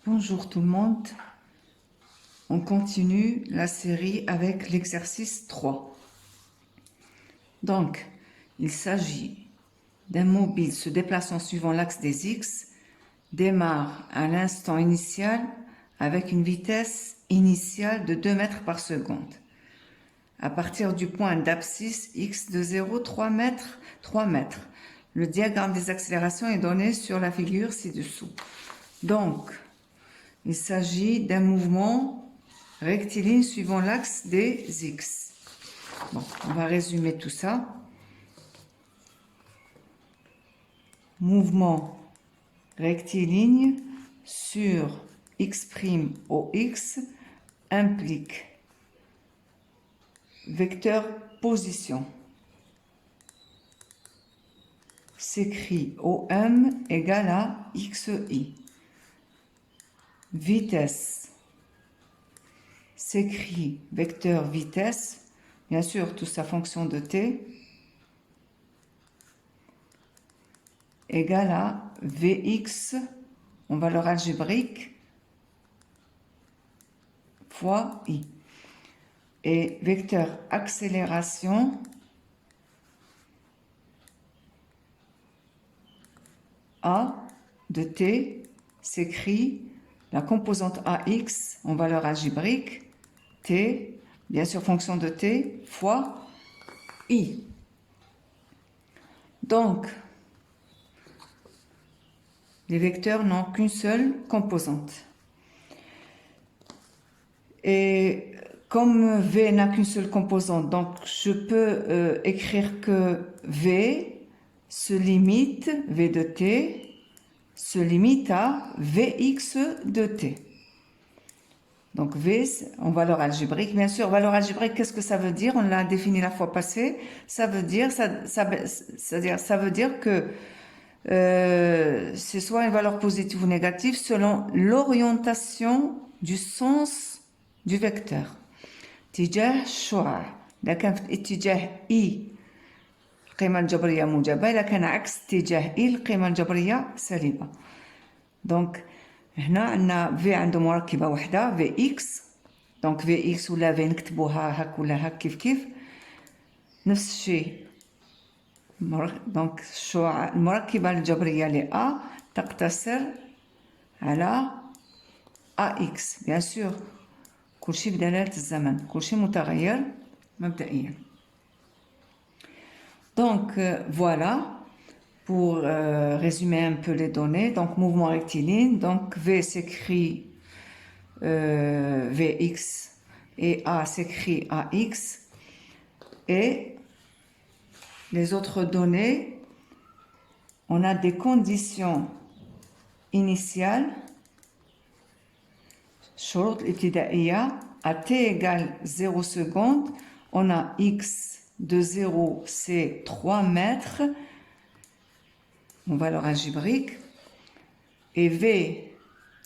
Bonjour tout le monde, on continue la série avec l'exercice 3. Donc, il s'agit d'un mobile se déplaçant suivant l'axe des X, démarre à l'instant initial avec une vitesse initiale de 2 mètres par seconde. À partir du point d'abscisse X de 0, 3 mètres. Le diagramme des accélérations est donné sur la figure ci-dessous. Donc, il s'agit d'un mouvement rectiligne suivant l'axe des X. Bon, on va résumer tout ça. Mouvement rectiligne sur X'(OX) implique vecteur position. S'écrit OM égale à XI. Vitesse s'écrit vecteur vitesse, bien sûr tout ça fonction de t, égale à Vx en valeur algébrique fois I. Et vecteur accélération A de t s'écrit la composante AX en valeur algébrique, t, bien sûr fonction de t, fois I. Donc, les vecteurs n'ont qu'une seule composante. Et comme V n'a qu'une seule composante, donc je peux écrire que V se limite, V de t, se limite à Vx de t. Donc V en valeur algébrique. Bien sûr, valeur algébrique, qu'est-ce que ça veut dire? On l'a défini la fois passée. Ça veut dire, ça veut dire que c'est soit une valeur positive ou négative selon l'orientation du sens du vecteur. اتجاه الشعاع إذا كان في اتجاه I القيمة الجبرية موجبة، إذا كان عكس اتجاه I القيمة الجبرية سالبة. دونك هنا عندنا V عنده مركبة وحدة Vx، دونك Vx ولا V نكتبوها هاك ولا هاك كيف نفس الشيء. دونك الشعاع المركبة الجبرية ل A تقتصر على AX bien sûr كلشي بدلالة الزمن، كلشي متغير مبدئيا. Donc voilà pour résumer un peu les données. Donc mouvement rectiligne, donc V s'écrit Vx et A s'écrit AX, et les autres données, on a des conditions initiales شروط الابتدائية à t égale 0 secondes, on a x de 0 c'est 3 mètres en valeur algébrique, et v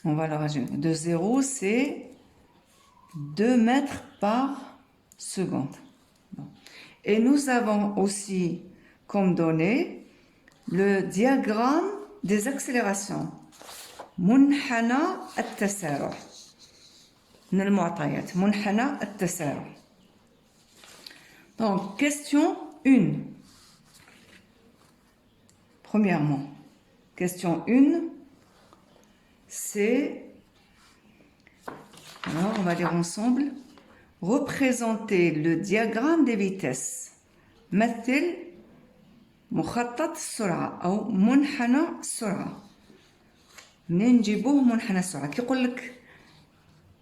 en valeur algébrique de 0 c'est 2 mètres par seconde. Et nous avons aussi comme donnée le diagramme des accélérations. منحنى التسارع من المعطيات، منحنى التسارع. Donc, question 1. Premièrement, question 1, c'est, alors on va lire ensemble, représenter le diagramme des vitesses. مثل مخطط السرعة أو منحنى السرعة. منين نجيبوه منحنى السرعة؟ كيقول لك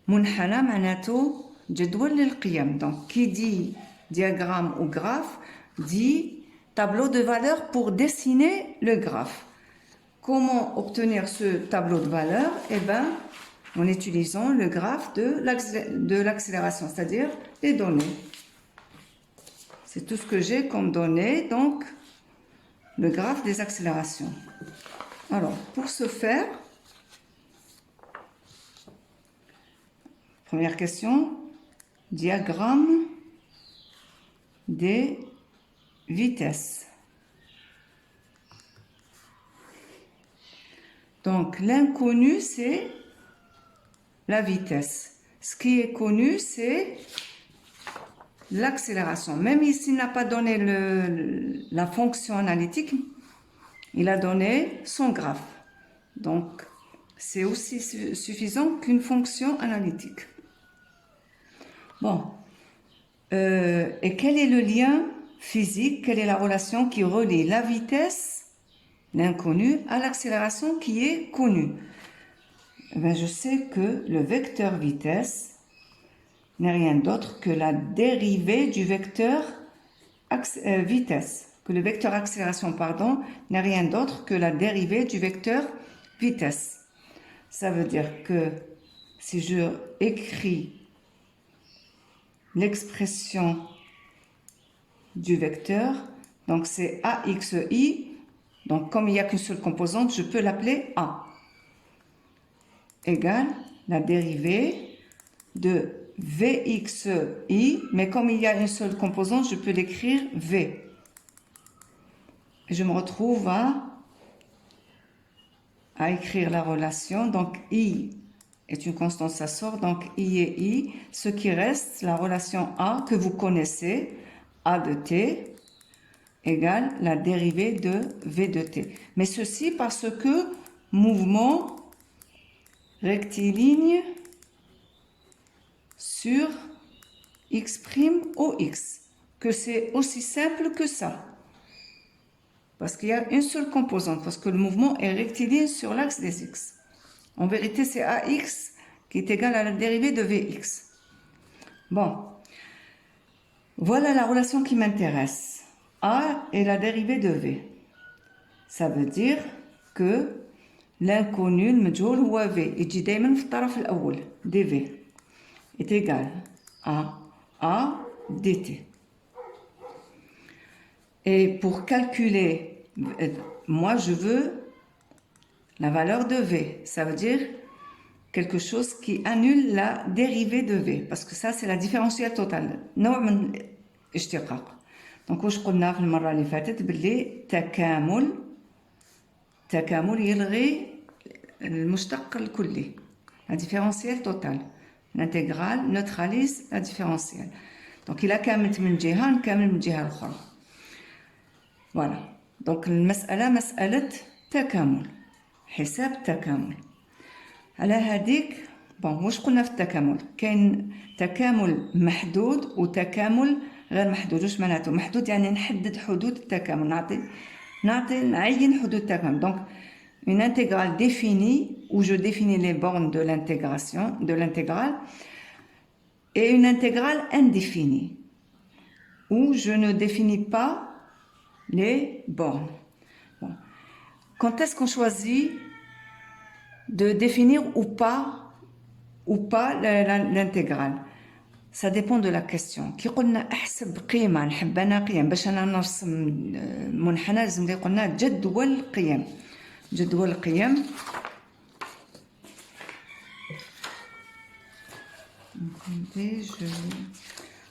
منحنى معناته جدول للقيم. Donc qui dit diagramme ou graphe dit tableau de valeurs pour dessiner le graphe. Comment obtenir ce tableau de valeurs? Eh bien, en utilisant le graphe de l'accélération, c'est-à-dire les données. C'est tout ce que j'ai comme données, donc le graphe des accélérations. Alors, pour ce faire, première question, diagramme des vitesses. Donc l'inconnu c'est la vitesse. Ce qui est connu, c'est l'accélération. Même s'il n'a pas donné la fonction analytique, il a donné son graphe. Donc, c'est aussi suffisant qu'une fonction analytique. Bon. Et quel est le lien physique, quelle est la relation qui relie la vitesse, l'inconnu, à l'accélération qui est connue? Je sais que le vecteur vitesse n'est rien d'autre que la dérivée du vecteur vitesse. Que le vecteur accélération, pardon, n'est rien d'autre que la dérivée du vecteur vitesse. Ça veut dire que si je écris l'expression du vecteur, donc c'est AXI, donc comme il n'y a qu'une seule composante, je peux l'appeler A, égale la dérivée de VXI, mais comme il y a une seule composante, je peux l'écrire V. Et je me retrouve à écrire la relation, donc I est une constante, ça sort, donc I et I. Ce qui reste, la relation A que vous connaissez, A de T, égale la dérivée de V de T. Mais ceci parce que mouvement rectiligne sur X' OX, que c'est aussi simple que ça. Parce qu'il y a une seule composante, parce que le mouvement est rectiligne sur l'axe des X. En vérité, c'est AX qui est égal à la dérivée de VX. Bon, voilà la relation qui m'intéresse. A est la dérivée de V. Ça veut dire que l'inconnu, le مجهول هو V, يجي دايما في الطرف الأول, dV, est égal à A dt. Et pour calculer, moi je veux la valeur de V. Ça veut dire quelque chose qui annule la dérivée de V. Parce que ça, c'est la différentielle totale. نوع من اشتقاق. Donc, واش قلنا في المرة اللي فاتت باللي تكامل يلغي المشتق الكلي. La différentielle totale. L'intégrale neutralise la différentielle. Donc, إلا كاملت من جهة نكامل من الجهة الأخرى. Voilà. Donc, المسألة مسألة تكامل. حساب التكامل. على هذيك واش قلنا في التكامل؟ كاين تكامل محدود وتكامل غير محدود. واش معناته محدود؟ يعني نحدد حدود التكامل، نعين حدود التكامل. Donc une intégrale définie où je définis les bornes de l'intégration de l'intégrale, et une intégrale indéfinie où je ne définis pas les bornes. Bon. Quand est-ce qu'on choisit de définir ou pas l'intégrale? Ça dépend de la question. كي قلنا احسب قيمة، نحب انا قيم باش انا نرسم منحنى، لازم لي قلنا جدول القيم. جدول القيم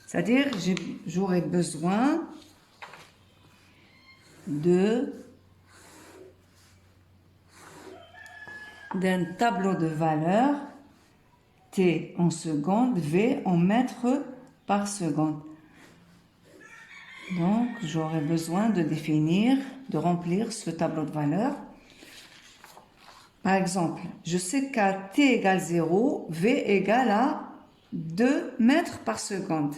c'est-à-dire j'aurais besoin d'un tableau de valeurs T en seconde, V en mètres par seconde. Donc, j'aurai besoin de remplir ce tableau de valeurs. Par exemple, je sais qu'à T égale 0, V égale à 2 mètres par seconde.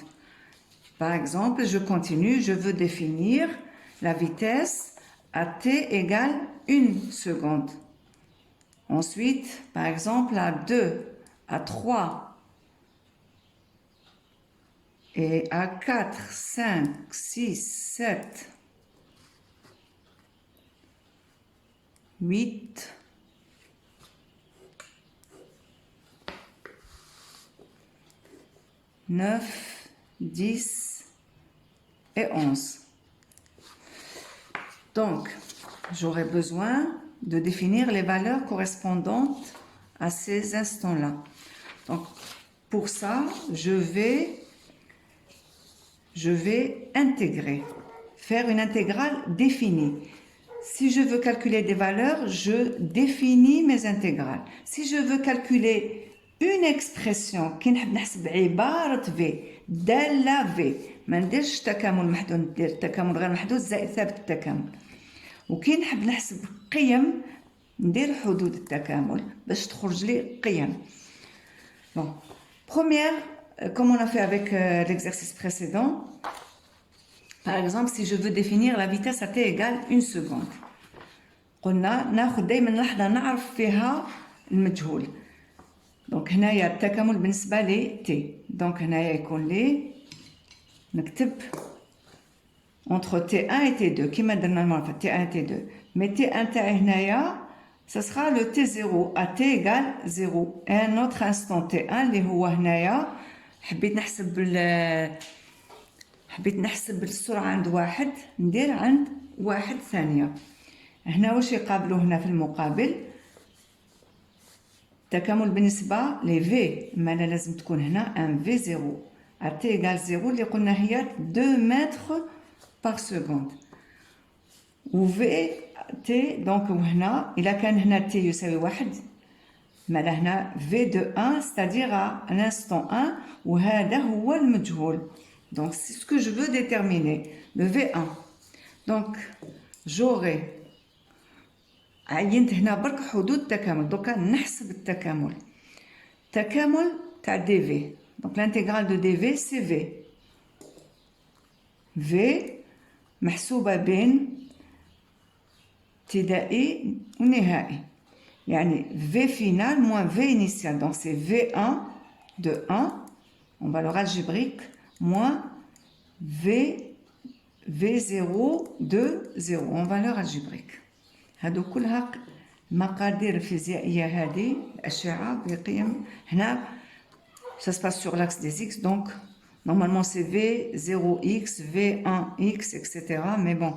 Par exemple, je continue, je veux définir la vitesse à T égale 1 seconde. Ensuite, par exemple, à 2, à 3 et à 4, 5, 6, 7, 8, 9, 10 et 11. Donc, j'aurai besoin de définir les valeurs correspondantes à ces instants-là. Donc, pour ça, je vais intégrer, faire une intégrale définie. Si je veux calculer des valeurs, je définis mes intégrales. Si je veux calculer une expression كي نحب نحسب عبارة في دالة في ما نديرش تكامل محدود، ندير تكامل غير محدود زائد ثابت التكامل. وكي نحب نحسب قيم ندير حدود التكامل باش تخرج لي قيم. Bon. Première, comme on a fait avec l'exercice précédent, par exemple, si je veux définir la vitesse à t égale 1 seconde. قلنا ناخذ دائما لحظة نعرف فيها المجهول. دونك هنايا التكامل بالنسبة ل t. دونك هنايا يكون لي نكتب entre t1 et t2 كيما درنا المرة فاتت t1 et t2. Mais t1 تاعي هنايا ce sera le t0 à t égale 0. Et un autre instant t1 اللي هو هنايا حبيت نحسب السرعة عند واحد ندير عند 1 ثانية. هنا واش يقابلوا هنا في المقابل تكامل بالنسبة ل v. ما لازم تكون هنا un v0 à t égale 0 اللي قلنا هي 2 mètres par seconde. و v t donc وهنا إلا كان هنا t يساوي 1 مالا هنا v de 1 c'est-à-dire à l'instant 1 وهذا هو المجهول. Donc c'est ce que je veux déterminer, le v1. Donc j'aurai عينت هنا برك حدود التكامل. دوكا نحسب التكامل. تكامل تاع dv. Donc l'intégrale de dv c'est v. v محسوبة بين ابتدائي ونهائي. يعني v final moins v initial. Donc c'est v1 de 1 en valeur algébrique moins v0 de 0 en valeur algébrique. هادو كلها مقادير الفيزيائية هذه الأشعة بقيم هنا ça se passe sur l'axe des x donc normalement c'est v0x v1x etc. mais bon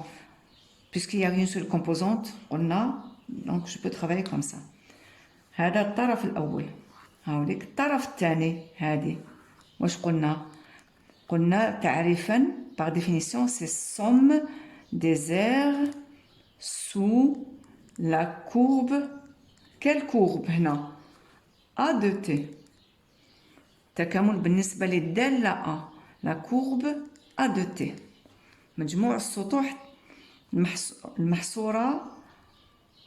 puisqu'il y a une seule composante قلنا donc je peux travailler comme ça. هذا الطرف الأول. هاوليك الطرف الثاني هذه واش قلنا تعريفا par définition c'est somme des aires sous la courbe. Quelle courbe هنا A de t. تكامل بالنسبة للدالة A la courbe A de t. مجموع السطوح المحصورة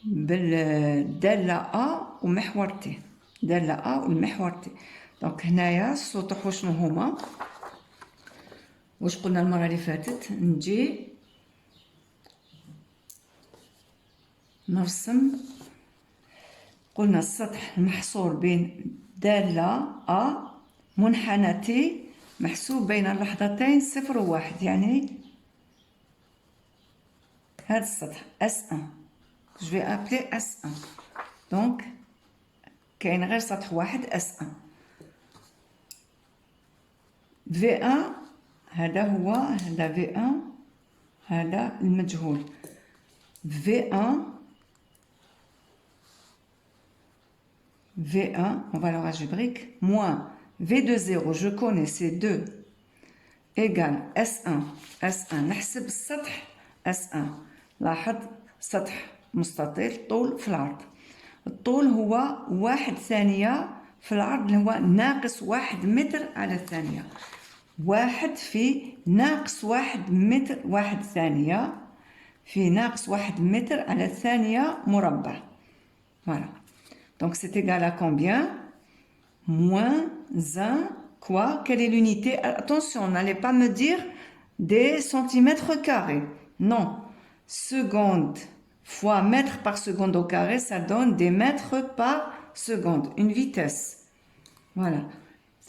بالدالة A ومحور t. دالة A والمحور t. دونك هنايا السطوح وشنو هما واش قلنا المرة اللي فاتت نجي نرسم. قلنا السطح المحصور بين دالة A منحنى T محسوب بين اللحظتين 0 و 1 يعني هذا السطح S1 je vais appeler S1 donc كاين غير سطح واحد S1 V1 هذا هو هذا V1 هذا المجهول V1 en valeur algébrique moins V de 0 je connais c'est 2 égale S1 نحسب السطح S1 لاحظ سطح مستطيل طول في العرض. الطول هو 1 ثانية في العرض اللي هو ناقص 1 متر على الثانية. 1 في ناقص 1 متر 1 ثانية في ناقص 1 متر على الثانية مربع. Voilà. Donc c'est égal à combien? Moins 1 quoi? Quelle est l'unité? Attention, n'allez pas me dire des centimètres carrés. Non. Seconde fois mètre par seconde au carré, ça donne des mètres par seconde. Une vitesse. Voilà.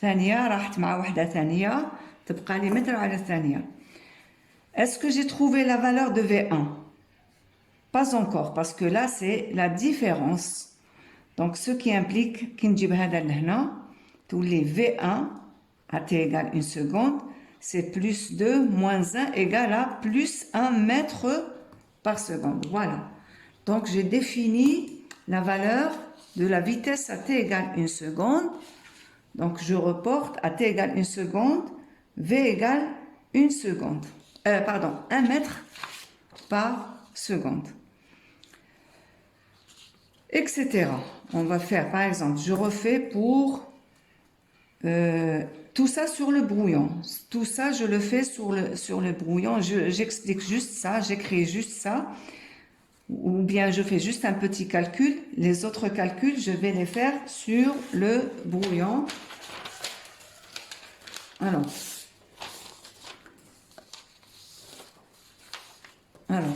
ثانية راحت مع وحدة ثانية تبقى لي متر على الثانية. Est-ce que j'ai trouvé la valeur de V1? Pas encore, parce que là c'est la différence. Donc ce qui implique كي نجيب هذا لهنا تولي V1 à t égale 1 seconde, c'est plus 2 moins 1 égale à plus 1 mètre par seconde. Voilà. Donc j'ai défini la valeur de la vitesse à t égale 1 seconde. Donc je reporte à t égale 1 seconde, V égale 1 seconde. Pardon, 1 mètre par seconde. Etc. On va faire, par exemple, je refais pour Tout ça sur le brouillon. Tout ça, je le fais sur le brouillon. J'explique juste ça, j'écris juste ça. Ou bien je fais juste un petit calcul. Les autres calculs, je vais les faire sur le brouillon. Alors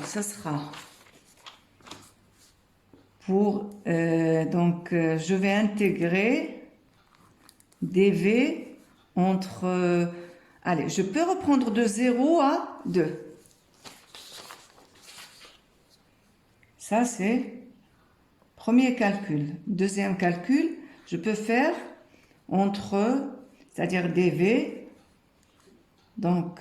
ça sera pour... je vais intégrer dv entre... allez, je peux reprendre de 0 à 2. Ça, c'est premier calcul. Deuxième calcul, je peux faire entre, c'est-à-dire dv, donc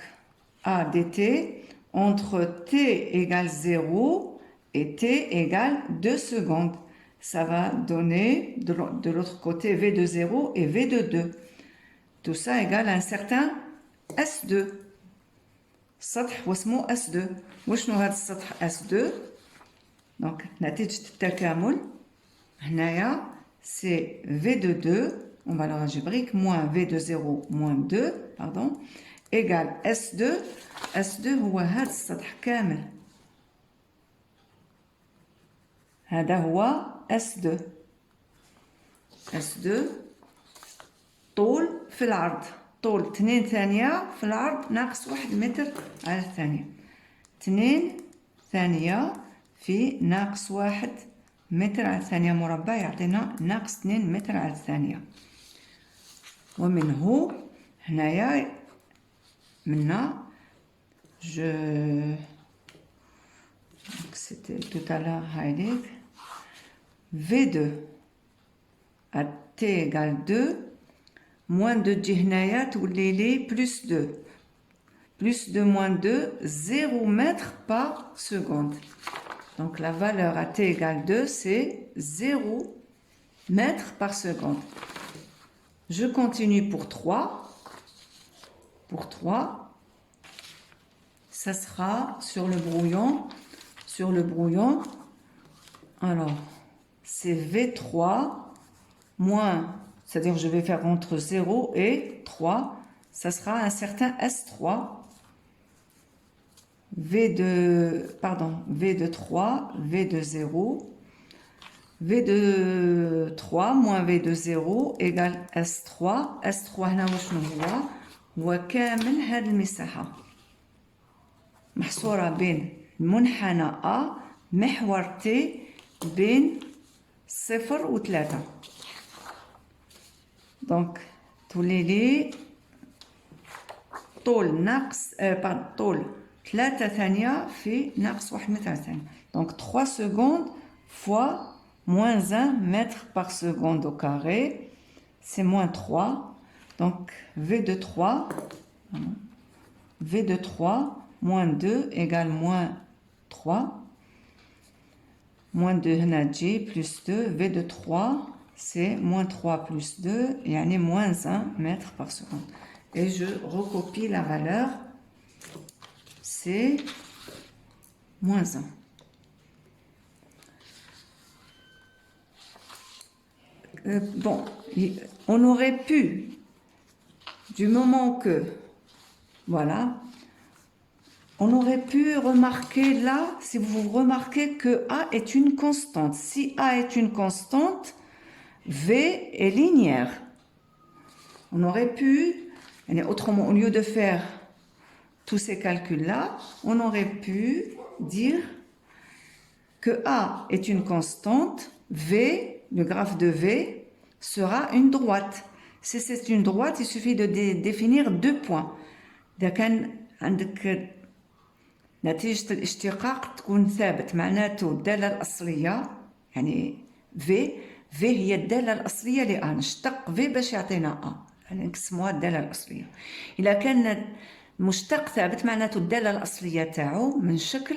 a dt, entre t égale 0 et t égale 2 secondes. Ça va donner de l'autre côté v de 0 et v de 2. Tout ça égale un certain S2. السطح واسمه S2. وشنو هذا السطح S2؟ Donc, نتيجة التكامل هنايا c'est V de 2, on va l'algébrique, moins V de 0 moins 2, pardon, égale S2. S2 هو هذا السطح كامل. هذا هو S2. S2 طول في العرض. طول 2 ثانية في العرض ناقص 1 متر على الثانية. 2 ثانية في ناقص 1 متر على الثانية مربع يعطينا ناقص 2 متر على الثانية. ومنه هنايا منا c'était tout à l'heure هايليك V2 à T égale 2 moins 2 تجي هنايا تولي لي plus 2. Plus 2 moins 2, 0 mètres par seconde. Donc la valeur à t égale 2, c'est 0 mètres par seconde. Je continue pour 3. Pour 3, ça sera sur le brouillon. Sur le brouillon, alors c'est V3 moins, c'est-à-dire je vais faire entre 0 et 3, ça sera un certain S3. V de 3, V de 0, V de 3 moins V de 0 égale S3. S3 هنا وشنو هو كامل هذه المساحة محصورة بين المنحنى A محور T بين 0 و 3. دونك تولي لي طول ناقص طول 3 ثانية في ناقص 1 متر ثانية. Donc 3 secondes fois moins 1 mètre par seconde au carré, c'est moins 3. Donc V de 3, V de 3 moins 2 égale moins 3. Moins 2 هنا تجي plus 2. V de 3, c'est moins 3 plus 2, يعني moins 1 mètre par seconde. Et je recopie la valeur. C'est moins 1. Bon, on aurait pu, du moment que, voilà, on aurait pu remarquer là, si vous remarquez que A est une constante. Si A est une constante, V est linéaire. On aurait pu, autrement, au lieu de faire tous ces calculs-là, on aurait pu dire que A est une constante, V, le graphe de V, sera une droite. Si c'est une droite, il suffit de définir 2 points. إذا كان عندك نتيجة الاشتقاق تكون ثابت معناته الدالة الأصلية يعني V هي الدالة الأصلية ل A. نشتق V باش يعطينا A. يعني نقسموها الدالة الأصلية. إذا كان مشتق ثابت معناته الدالة الأصلية تاعو من شكل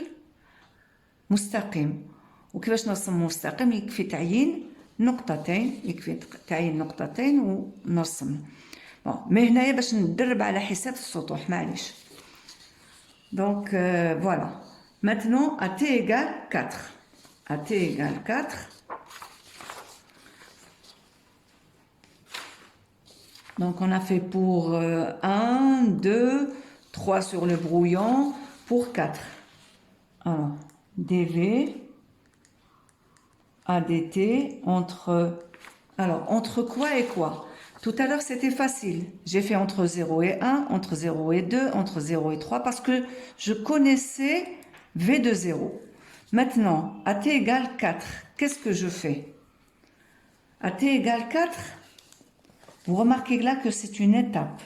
مستقيم. وكيفاش نرسم مستقيم؟ يكفي تعيين نقطتين، يكفي تعيين نقطتين ونرسم. مي هنايا باش ندرب على حساب السطوح معليش. Donc voilà. Maintenant à t égale 4. À t égale 4. Donc, on a fait pour 1, 2, 3 sur le brouillon, pour 4. Alors, dV, ADT, entre quoi et quoi? Tout à l'heure, c'était facile. J'ai fait entre 0 et 1, entre 0 et 2, entre 0 et 3, parce que je connaissais V de 0. Maintenant, à t égale 4, qu'est-ce que je fais? À t égale 4, vous remarquez là que c'est une étape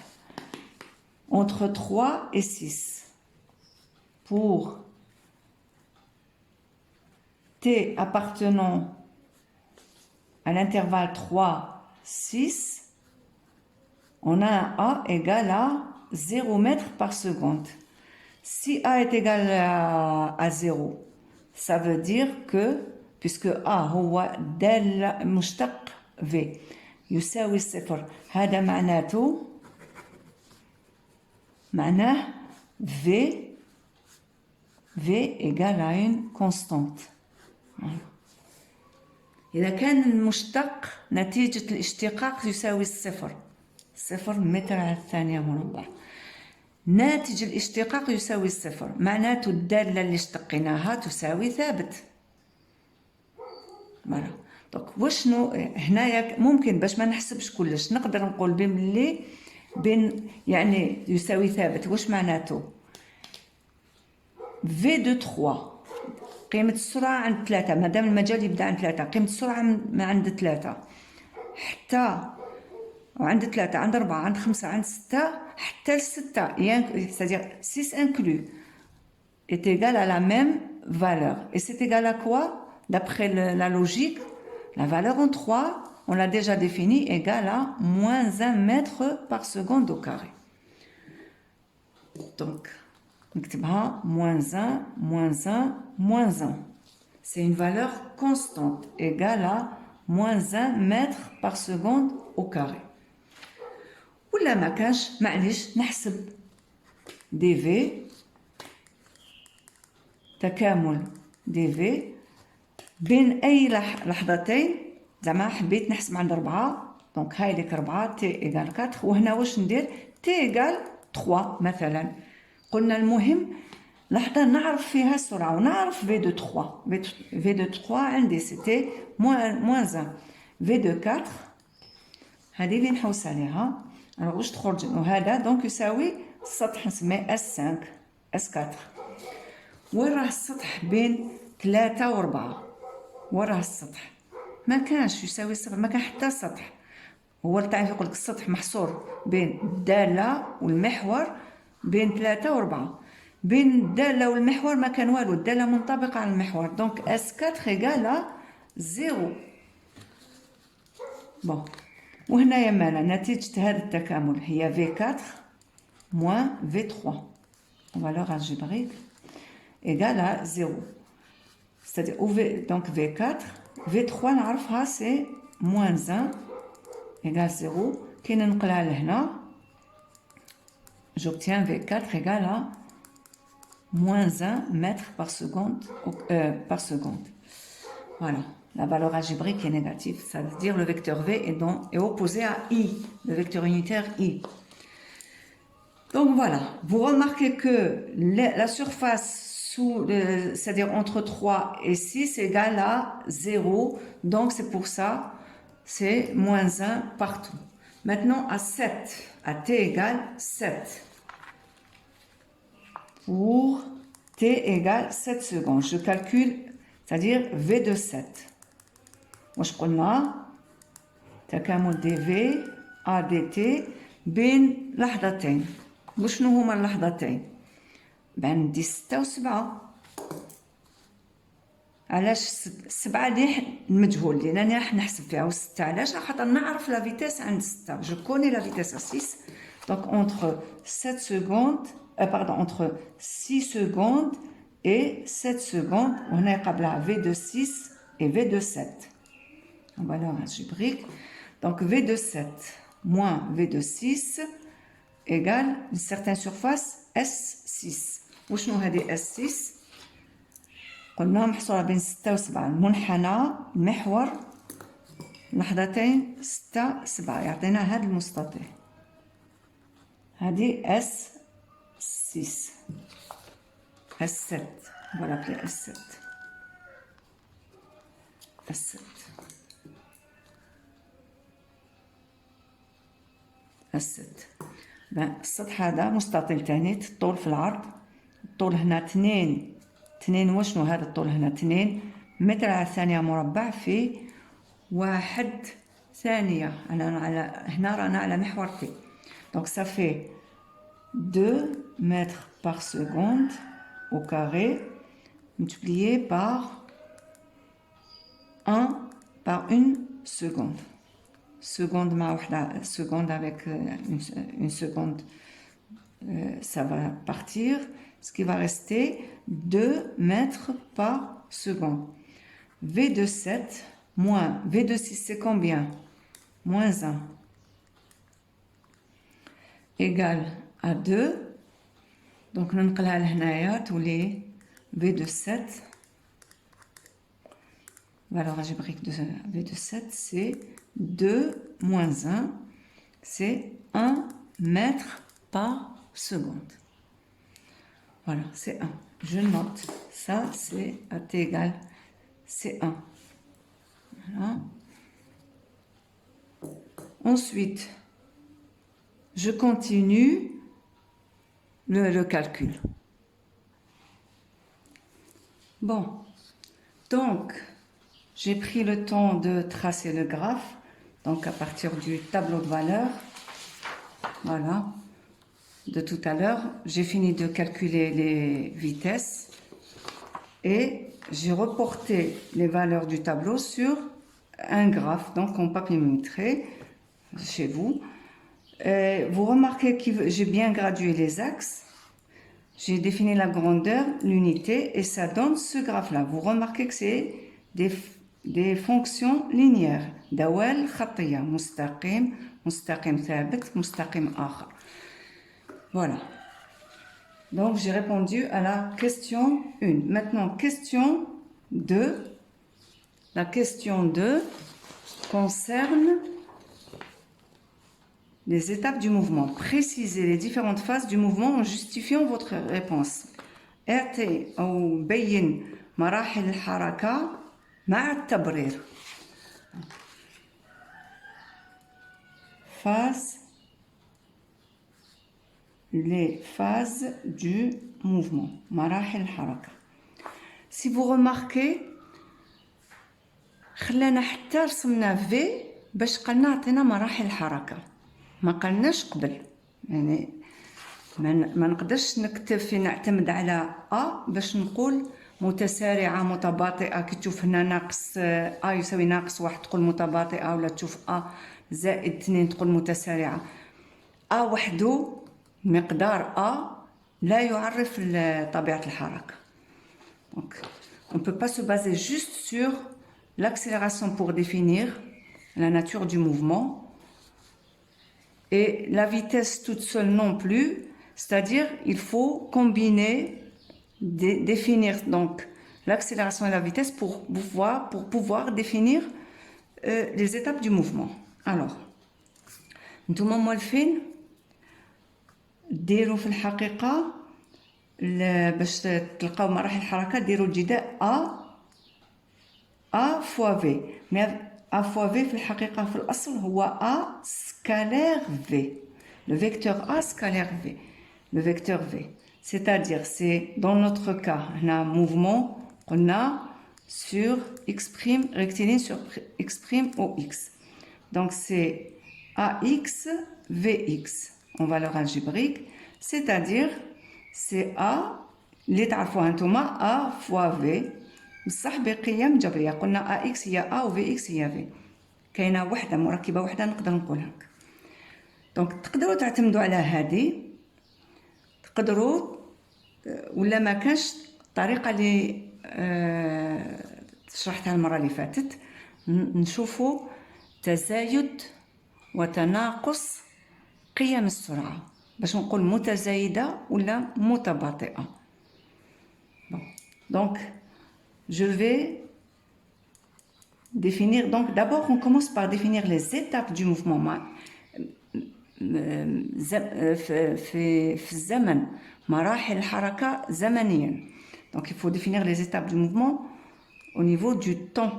entre 3 et 6. Pour t appartenant à l'intervalle 3, 6, on a un A égal à 0 mètres par seconde. Si A est égal à 0, ça veut dire que, puisque A هو دالة مشتق V يساوي الصفر، هذا معناه V égale à une constante. إذا كان المشتق نتيجة الاشتقاق يساوي الصفر، 0 متر على الثانية مربع، ناتج الاشتقاق يساوي الصفر، معناته الدالة اللي اشتقيناها تساوي ثابت. فوالا دونك وشنو هنايا ممكن باش ما نحسبش كلش نقدر نقول بملي بين يعني يساوي ثابت. واش معناته؟ في دو 3 قيمة السرعة عند 3، مادام المجال يبدا عند 3، قيمة السرعة عند 3 حتى وعند 3 عند 4 عند 5 عند 6 حتى ل 6 c'est-à-dire 6 inclus est égal à la même valeur. Et c'est égal à quoi? D'après la logique, la valeur en 3, on l'a déjà définie, égale à moins 1 mètre par seconde au carré. Donc, moins 1, moins 1, moins 1. C'est une valeur constante, égale à moins 1 mètre par seconde au carré. ولا ما كانش معليش نحسب dV تكامل dV بين أي لحظتين. زعما حبيت نحسب عند 4، دونك هاي لك 4 t égale 4، وهنا واش ندير t égale 3 مثلا. قلنا المهم لحظة نعرف فيها السرعة ونعرف v de 3. v de 3 عندي c'était moins 1. v de 4 هذه اللي نحوس عليها. واش تخرج وهذا دونك يساوي السطح نسميه S5 S4. وين راه السطح بين 3 و 4؟ وين راه السطح؟ ما كانش يساوي الصفر، ما كان حتى سطح. هو التعريف يقول لك السطح محصور بين الدالة والمحور بين 3 و 4. بين الدالة والمحور ما كان والو، الدالة منطبقة على المحور، دونك S4 égale 0. بون وهنايا مالا نتيجة هذا التكامل هي V4 moins V3 valeur algébrique égale à 0. C'est-à-dire donc V4 V3 نعرفها c'est moins 1 égale 0. كي ننقلها لهنا j'obtiens V4 égale à moins 1 mètre par seconde par seconde. Voilà. La valeur algébrique est négative, ça veut dire le vecteur V est opposé à I, le vecteur unitaire I. Donc voilà, vous remarquez que la surface c'est-à-dire entre 3 et 6 égale à 0, donc c'est pour ça, c'est moins 1 partout. Maintenant à 7, à t égale 7, pour t égale 7 secondes, je calcule, c'est-à-dire V de 7. واش قلنا تكامل دي في ا دي تي بين لحظتين. وشنو هما اللحظتين؟ عندي 6 و 7. علاش 7 اللي المجهول اللي راني راح نحسب فيها، و6 علاش؟ خاطر نعرف لا فيتيس عند 6، جو كوني لا فيتيس à 6. donc entre 7 secondes entre 6 secondes et 7 secondes وهنا قبلها V de 6 et V de 7 en valeur algébrique. Donc V de 7 moins V de 6 égale une certaine surface S6. وشنو هذه S6؟ قلنا محصورة بين 6 و 7. المنحنى المحور لحظتين 6 7 يعطينا هذا المستطيل. هذه S6 S7 on va l'appeler S7 S7 S7 السطح هذا مستطيل تاني الطول في العرض الطول هنا 2 وشنو هذا الطول هنا 2 متر على الثانية مربع في 1 ثانية هنا رانا على محور تي دونك ça fait 2 mètres par seconde au carré multiplié par 1 par 1 seconde. Seconde مع وحدة seconde avec une seconde ça va partir ce qui va rester 2 mètres par seconde. V de 7 moins V de 6 c'est combien? Moins 1 égale à 2 donc ننقلها لهنايا تولي V de 7 valeur algébrique de V de 7 c'est 2 moins 1 c'est 1 mètre par seconde. Voilà, c'est 1. Je note. Ça, c'est à t égale, c'est 1. Voilà. Ensuite, je continue le calcul. Bon, donc, j'ai pris le temps de tracer le graphe. Donc, à partir du tableau de valeurs, voilà, de tout à l'heure, j'ai fini de calculer les vitesses et j'ai reporté les valeurs du tableau sur un graphe, donc en papier millimétré, chez vous. Vous remarquez que j'ai bien gradué les axes, j'ai défini la grandeur, l'unité, et ça donne ce graphe-là. Vous remarquez que c'est des fonctions linéaires. دوال خطية مستقيم مستقيم ثابت مستقيم آخر. Voilà. Donc j'ai répondu à la question 1. Maintenant, question 2. La question 2 concerne les étapes du mouvement. Précisez les différentes phases du mouvement en justifiant votre réponse. اعطي أو بين مراحل الحركة مع التبرير. Les phases du mouvement. مراحل الحركة. Si vous remarquez, خلانا حتى رسمنا V باش قلنا عطينا مراحل الحركة. ما قلناش قبل. يعني ما نقدرش نكتب في نعتمد على A باش نقول متسارعة متباطئة. كي تشوف هنا ناقص A يساوي ناقص 1 تقول متباطئة ولا تشوف A زائد 2 تقول متسارعة. A وحده مقدار A لا يعرف طبيعة الحركة. Donc, on ne peut pas se baser juste sur l'accélération pour définir la nature du mouvement et la vitesse toute seule non plus. C'est-à-dire, il faut combiner, définir donc l'accélération et la vitesse pour pouvoir définir les étapes du mouvement. Alors, نتوما موالفين ديروا في الحقيقة باش تلقاو مراحل الحركة ديروا الجداء A fois V. Mais A fois V في الحقيقة في الأصل هو A scalaire V. Le vecteur A scalaire V. Le vecteur V. C'est-à-dire, c'est dans notre cas, on a un mouvement qu'on a sur X' rectiligne sur X' au X. Donc, c'est AX, VX en valeur algébrique. C'est-à-dire, c'est A, اللي تعرفوها انتوما A fois V. بصح بقيم جبرية. قلنا AX هي A و VX هي V. كاينة وحدة مركبة وحدة نقدر نقولها هكا. دونك تقدروا تعتمدوا على هذه. تقدروا ولا ما كانش الطريقة اللي شرحتها المرة اللي فاتت نشوفوا تزايد وتناقص قيم السرعة باش نقول متزايدة ولا متباطئة. Bon. Donc, je vais définir. Donc, d'abord, on commence par définir les étapes du mouvement. في الزمن مراحل الحركة زمنيا. Donc il faut définir les étapes du mouvement au niveau du temps.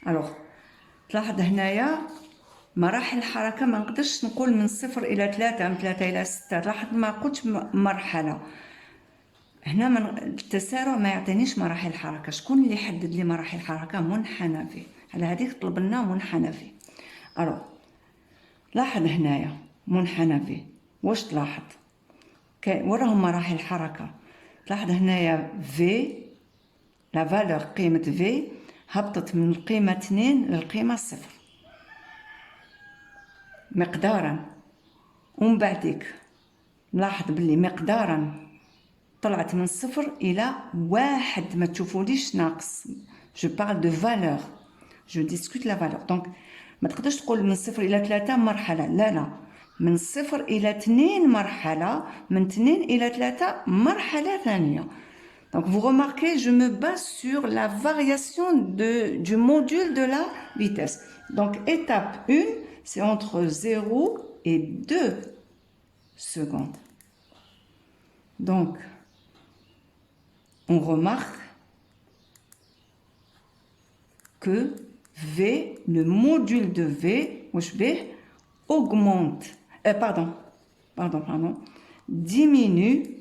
Alors تلاحظ هنايا مراحل الحركة ما نقدرش نقول من 0 إلى 3 من 3 إلى 6. لاحظ ما قلتش مرحلة هنا. التسارع ما يعطينيش مراحل الحركة. شكون اللي يحدد لي مراحل الحركة؟ منحنى في. على هذيك طلب لنا منحنى في. الو لاحظ هنايا منحنى في واش تلاحظ وراهم مراحل الحركة. تلاحظ هنايا في لا فالور قيمة في هبطت من القيمة 2 للقيمة 0 مقدارا، ومن بعديك نلاحظ باللي مقدارا طلعت من 0 إلى 1. ما تشوفوليش ناقص. je parle de valeur, je discute la valeur. donc ما تقدرش تقول من 0 إلى 3 مرحلة، لا من 0 إلى 2 مرحلة، من 2 إلى 3 مرحلة ثانية. Donc vous remarquez, je me base sur la variation du module de la vitesse. Donc étape 1, c'est entre 0 et 2 secondes. Donc on remarque que V, le module de V, augmente, diminue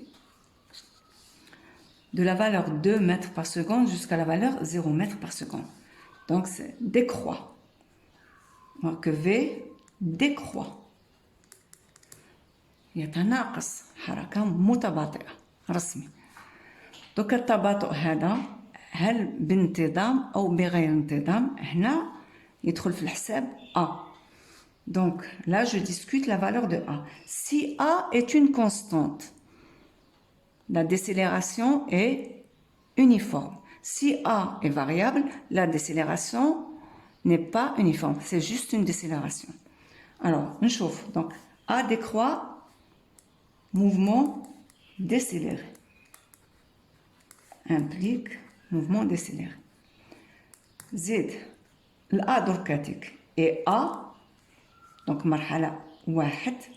de la valeur 2 mètres par seconde jusqu'à la valeur 0 mètres par seconde. Donc c'est décroît. Alors que V décroît. يتناقص حركة متباطئة رسمي. دوك التباطؤ هذا هل بانتظام أو بغير انتظام؟ هنا يدخل في الحساب A. Donc là je discute la valeur de A. Si A est une constante, la décélération est uniforme. Si A est variable, la décélération n'est pas uniforme. C'est juste une décélération. Alors, on chauffe. Donc, A décroît, mouvement décéléré. Implique mouvement décéléré. Z, l'A دركاتيك et A, donc مرحلة 1.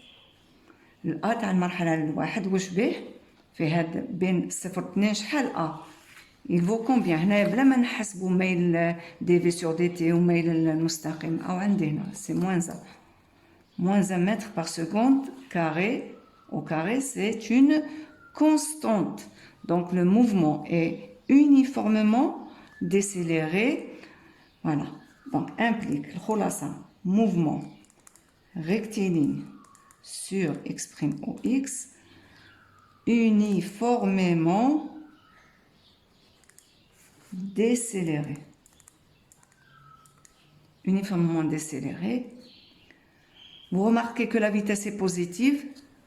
الأ تاع المرحلة الواحد واش به؟ في هاد بين 0 2 شحال أ؟ il vaut combien؟ هنايا بلا ما نحسبوا ميل دي في سور دي تي وميل المستقيم أو عندي هنا سي moins 1 mètre par seconde carré. Au carré c'est une constante. Donc le mouvement est uniformément décéléré. Voilà. Donc implique الخلاصة mouvement rectiligne sur x' au x uniformément décéléré. Uniformément décéléré. Vous remarquez que la vitesse est positive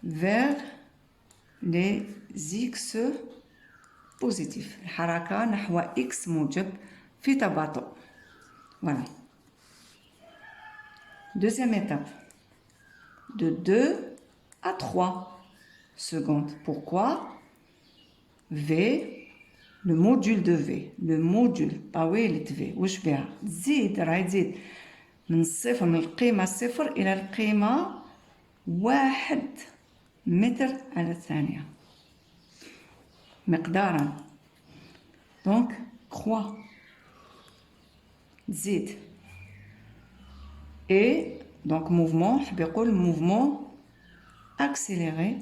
vers les x positifs. الحركة نحو x موجب في تباطؤ. Voilà. Deuxième étape. De 2 à 3 secondes. Pourquoi? V, le module de V, le module طويلة V واش بها؟ تزيد راهي تزيد من الصفر من القيمة 0 إلى القيمة 1 متر على الثانية مقدارا. donc croît تزيد. et donc mouvement حب يقول mouvement accéléré.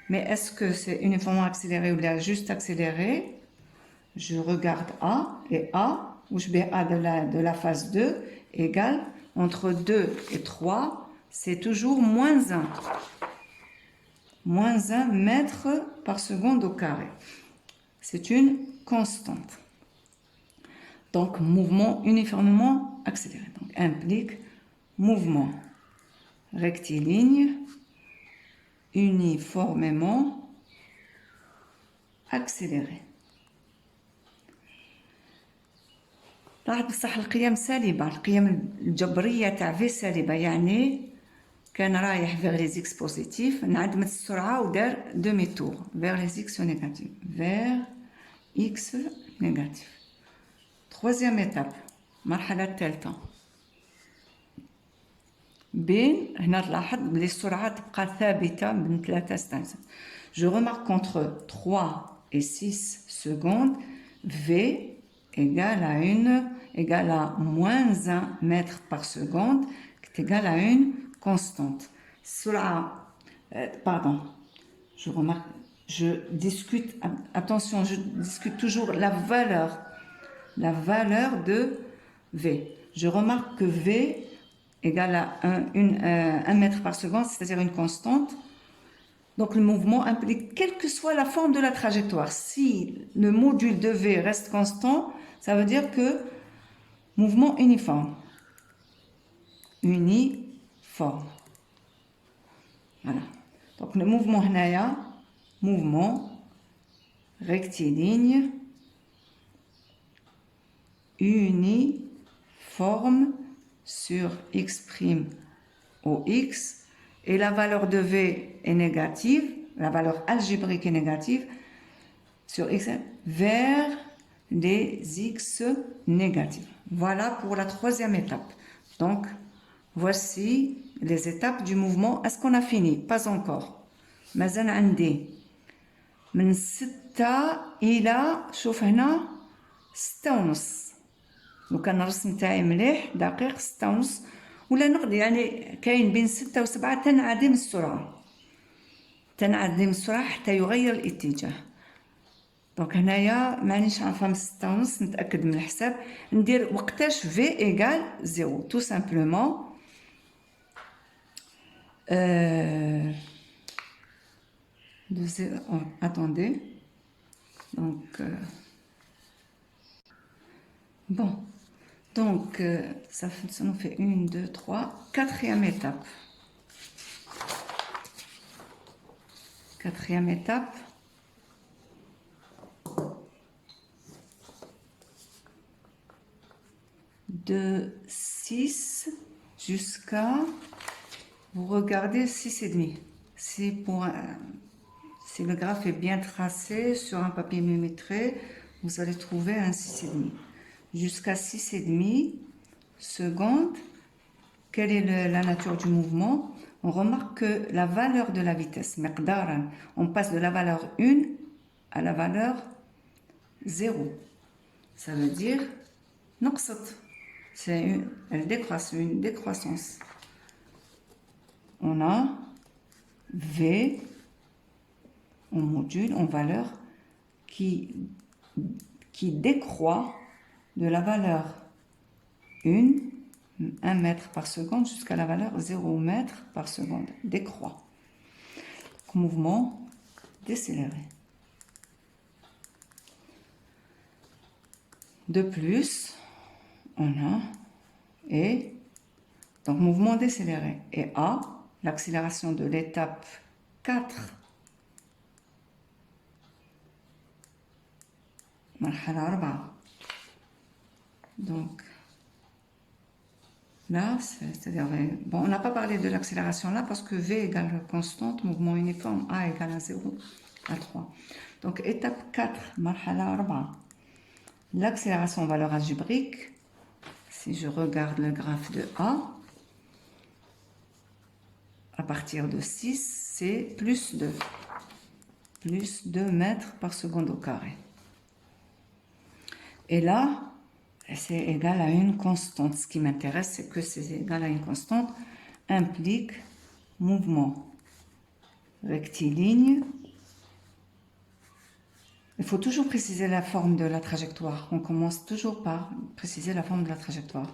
Mais est-ce que c'est uniformément accéléré ou bien juste accéléré? Je regarde A et A, ou je vais A de la phase 2 égale entre 2 et 3, c'est toujours moins 1. Moins 1 mètre par seconde au carré. C'est une constante. Donc mouvement uniformément accéléré. Donc implique mouvement rectiligne uniformément accéléré. لاحظ بصح القيم سالبة، القيم الجبرية تاع في سالبة، يعني كان رايح vers les x positifs انعدمت السرعة ودار demi tour vers les x négatifs. vers x négatif. Troisième étape، المرحلة الثالثة. بين هنا تلاحظ بلي السرعة تبقى ثابتة من 3 ستانسات. Je remarque qu'entre 3 et 6 secondes, V égale à moins 1 mètre par seconde, qui est égal à une constante. Pardon, je discute, attention, je discute toujours la valeur de V. Je remarque que V égale à 1 mètre par seconde, c'est-à-dire une constante. Donc le mouvement implique quelle que soit la forme de la trajectoire. Si le module de V reste constant, ça veut dire que mouvement uniforme. Uniforme. Voilà. Donc le mouvement Hnaya, mouvement rectiligne uniforme sur X' au X. Et la valeur de V est négative, la valeur algébrique est négative sur X vers les X négatifs. Voilà pour la troisième étape. Donc, voici les étapes du mouvement. Est-ce qu'on a fini? Pas encore. مازال عندي من 6 إلى شوف هنا 6:30. لو كان الرسم تاعي مليح دقيق 6:30 ولا نقدر يعني كاين بين 6 و7 تنعدم السرعة حتى يغير الاتجاه. دونك هنايا مانيش عارفه من 6:30 نتاكد من الحساب ندير وقتاش V égale 0 tout simplement. Attendez. Donc bon. Donc, ça nous fait 1, 2, 3, quatrième étape. Quatrième étape. De 6 jusqu'à, vous regardez 6,5. Si le graphe est bien tracé sur un papier millimétré, vous allez trouver un 6,5. Jusqu'à 6,5 secondes. Quelle est la nature du mouvement? On remarque que la valeur de la vitesse, on passe de la valeur 1 à la valeur 0. Ça veut dire c'est une décroissance. On a V en module, en valeur, qui décroît de la valeur 1 mètre par seconde jusqu'à la valeur 0 mètre par seconde. Décroît. Mouvement décéléré. De plus, on a et donc mouvement décéléré. Et A, l'accélération de l'étape 4. Donc, là, c'est-à-dire, bon, on n'a pas parlé de l'accélération là parce que V égale constante, mouvement uniforme, A égale à 0, à 3. Donc, étape 4, l'accélération en valeur algébrique. Si je regarde le graphe de A, à partir de 6, c'est plus 2. Plus 2 mètres par seconde au carré. Et là, c'est égal à une constante. Ce qui m'intéresse, c'est que c'est égal à une constante implique mouvement rectiligne. Il faut toujours préciser la forme de la trajectoire. On commence toujours par préciser la forme de la trajectoire.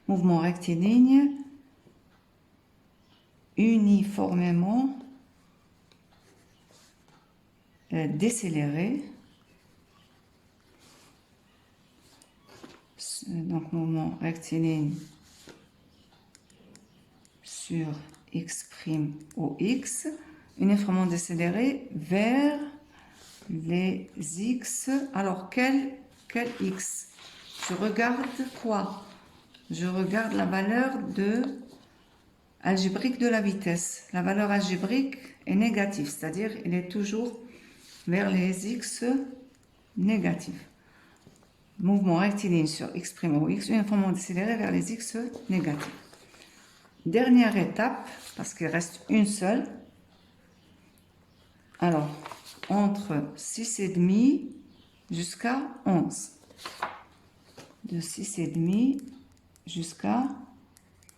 Mouvement rectiligne uniformément décéléré. Donc mouvement rectiligne sur X' au X, uniformément décéléré vers les X. Alors quel X? Je regarde quoi? Je regarde la valeur algébrique de la vitesse. La valeur algébrique est négative, c'est-à-dire il est toujours vers les X négatifs. Mouvement rectiligne sur X' au X, uniformément décéléré vers les X négatifs. dernière étape, parce qu'il reste une seule. Alors, entre 6,5 jusqu'à 11. De 6,5 jusqu'à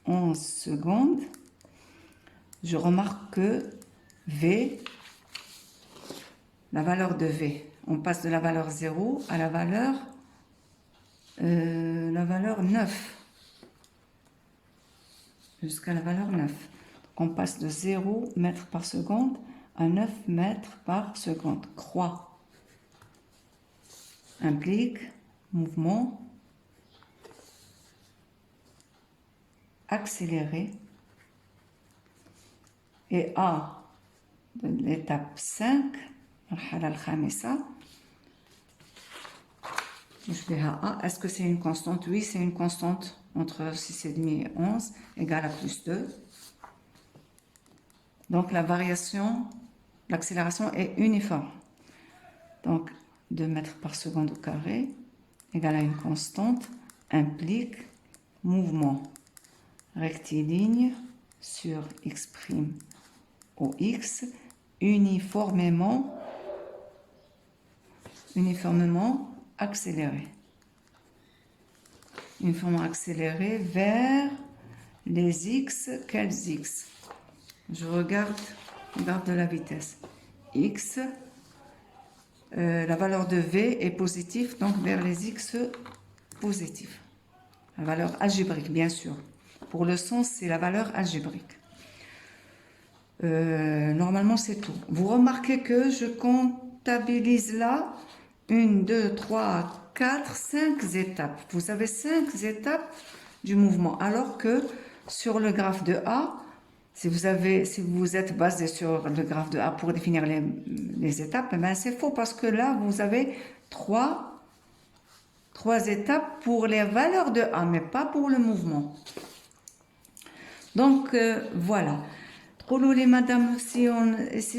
11 secondes. Je remarque que V, la valeur de V, on passe de la valeur 0 à la valeur 9. Jusqu'à la valeur 9. Donc on passe de 0 mètres par seconde à 9 mètres par seconde. Croix implique mouvement accéléré. Et A de l'étape 5, est-ce que c'est une constante? Oui, c'est une constante entre 6,5 et 11, égale à plus 2. Donc la variation, l'accélération est uniforme. Donc 2 mètres par seconde au carré, égale à une constante, implique mouvement rectiligne sur x' au x uniformément accéléré. Uniformément accéléré vers les x. Quels x? Je regarde de la vitesse. X, la valeur de v est positive, donc vers les x positifs. La valeur algébrique, bien sûr. Pour le sens, c'est la valeur algébrique. Normalement, c'est tout. Vous remarquez que je comptabilise là 1, 2, 3, 4, 5 étapes. Vous avez 5 étapes du mouvement, alors que sur le graphe de A, si vous êtes basé sur le graphe de A pour définir les étapes, eh ben c'est faux, parce que là, vous avez 3 étapes pour les valeurs de A, mais pas pour le mouvement. Donc, voilà. Madame, si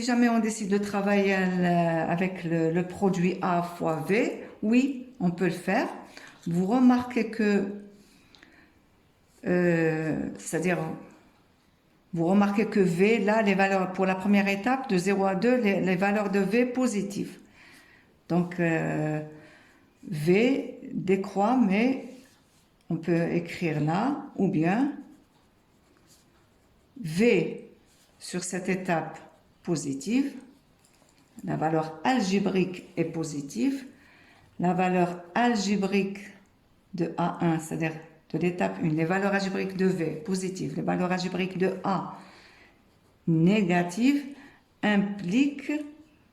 jamais on décide de travailler avec le produit A fois V, oui, on peut le faire. Vous remarquez que, c'est-à-dire, vous remarquez que V, là, les valeurs, pour la première étape, de 0 à 2, les valeurs de V positives. Donc, V décroît, mais on peut écrire là, ou bien V sur cette étape positive, la valeur algébrique est positive, la valeur algébrique de A1, c'est-à-dire de l'étape 1, les valeurs algébriques de V positives, les valeurs algébriques de A négatives, impliquent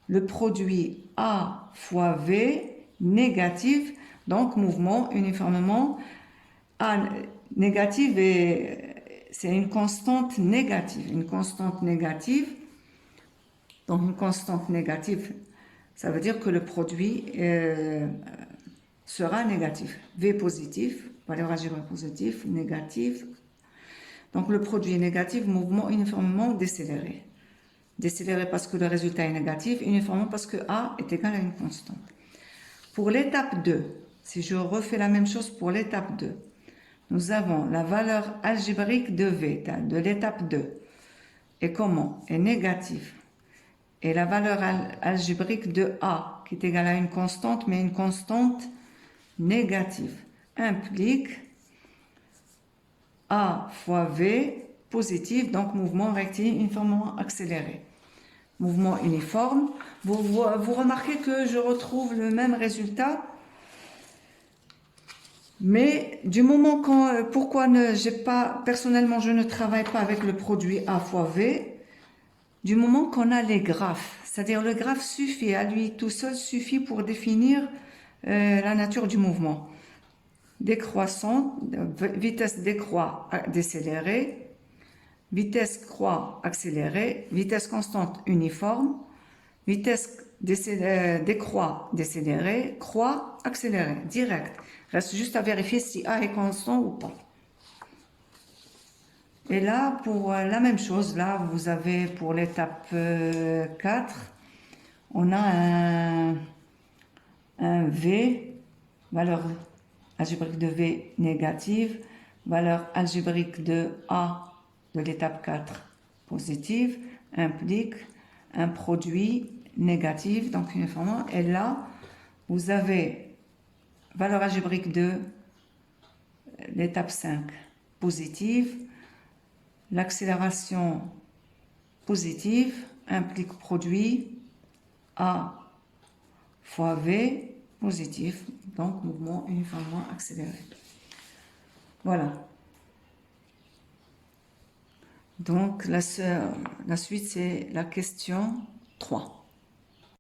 le produit A fois V négatif, donc mouvement uniformément A négative, et c'est une constante négative. Une constante négative, donc une constante négative, ça veut dire que le produit sera négatif. V positif, valeur algébrique positive, négative. Donc le produit est négatif, mouvement uniformément décéléré. Décéléré parce que le résultat est négatif, uniformément parce que A est égal à une constante. Pour l'étape 2, si je refais la même chose pour l'étape 2, nous avons la valeur algébrique de V, de l'étape 2. Et comment? Est négative. Et la valeur algébrique de A, qui est égale à une constante, mais une constante négative, implique A fois V positif, donc mouvement rectiligne uniformément accéléré. Mouvement uniforme. Vous remarquez que je retrouve le même résultat, mais du moment pourquoi personnellement je ne travaille pas avec le produit A fois V, du moment qu'on a les graphes, c'est-à-dire le graphe suffit, à lui tout seul suffit pour définir la nature du mouvement. Décroissant, vitesse décroît, décélérée, vitesse croît, accélérée, vitesse constante, uniforme, vitesse décroît, décélérée, croît, accélérée, direct. Reste juste à vérifier si A est constant ou pas. Et là, pour la même chose, là, vous avez pour l'étape 4, on a un V, valeur algébrique de V négative, valeur algébrique de A de l'étape 4 positive implique un produit négatif, donc uniformément. Et là, vous avez valeur algébrique de l'étape 5 positive. L'accélération positive implique produit A fois V positif, donc mouvement uniformément accéléré. Voilà. Donc la suite, c'est la question 3.